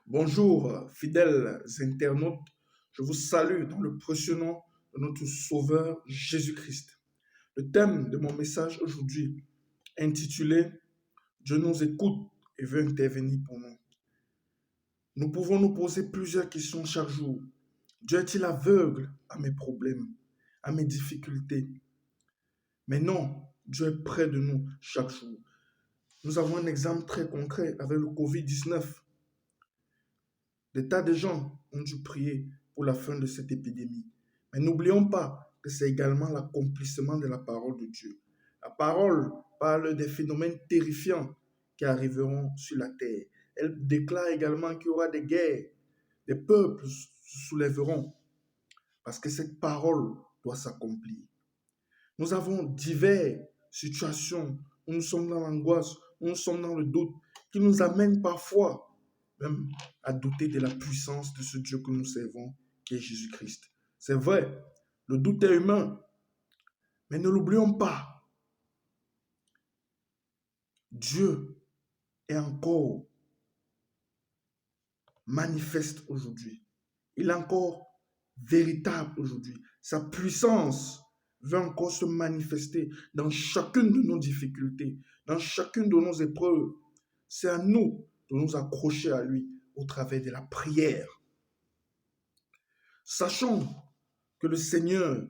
Bonjour, fidèles internautes. Je vous salue dans le précieux nom de notre Sauveur Jésus-Christ. Le thème de mon message aujourd'hui est intitulé Dieu nous écoute et veut intervenir pour nous. Nous pouvons nous poser plusieurs questions chaque jour. Dieu est-il aveugle à mes problèmes, à mes difficultés? Mais non, Dieu est près de nous chaque jour. Nous avons un exemple très concret avec le Covid-19. Des tas de gens ont dû prier pour la fin de cette épidémie. Mais n'oublions pas que c'est également l'accomplissement de la parole de Dieu. La parole parle des phénomènes terrifiants qui arriveront sur la terre. Elle déclare également qu'il y aura des guerres, des peuples se soulèveront, parce que cette parole doit s'accomplir. Nous avons diverses situations où nous sommes dans l'angoisse, où nous sommes dans le doute, qui nous amènent parfois même à douter de la puissance de ce Dieu que nous servons, qui est Jésus-Christ. C'est vrai, le doute est humain, mais ne l'oublions pas. Dieu est encore manifeste aujourd'hui. Il est encore véritable aujourd'hui. Sa puissance veut encore se manifester dans chacune de nos difficultés, dans chacune de nos épreuves. C'est à nous de nous accrocher à lui au travers de la prière. Sachons que le Seigneur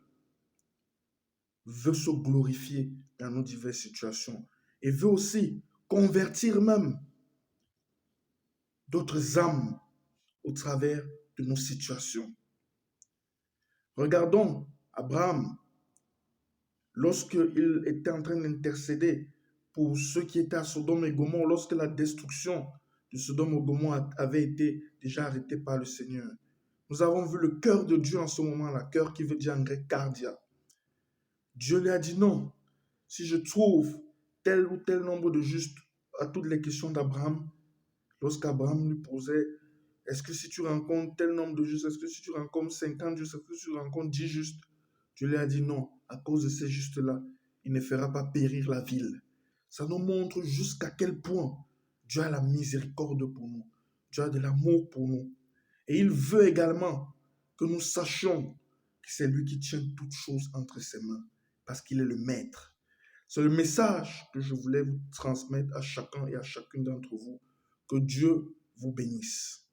veut se glorifier dans nos diverses situations et veut aussi convertir même d'autres âmes au travers de nos situations. Regardons Abraham, lorsqu'il était en train d'intercéder pour ceux qui étaient à Sodome et Gomorrhe, lorsque la destruction de Sodome et Gomorrhe avait été déjà arrêtée par le Seigneur. Nous avons vu le cœur de Dieu en ce moment-là, cœur qui veut dire en grec cardia. Dieu lui a dit non. Si je trouve tel ou tel nombre de justes à toutes les questions d'Abraham, lorsqu'Abraham lui posait, est-ce que si tu rencontres tel nombre de justes, est-ce que si tu rencontres 50 justes, est-ce que si tu rencontres 10 justes, Dieu lui a dit non, à cause de ces justes-là, il ne fera pas périr la ville. Ça nous montre jusqu'à quel point Dieu a la miséricorde pour nous. Dieu a de l'amour pour nous. Et il veut également que nous sachions que c'est lui qui tient toutes choses entre ses mains, parce qu'il est le maître. C'est le message que je voulais vous transmettre à chacun et à chacune d'entre vous. Que Dieu vous bénisse.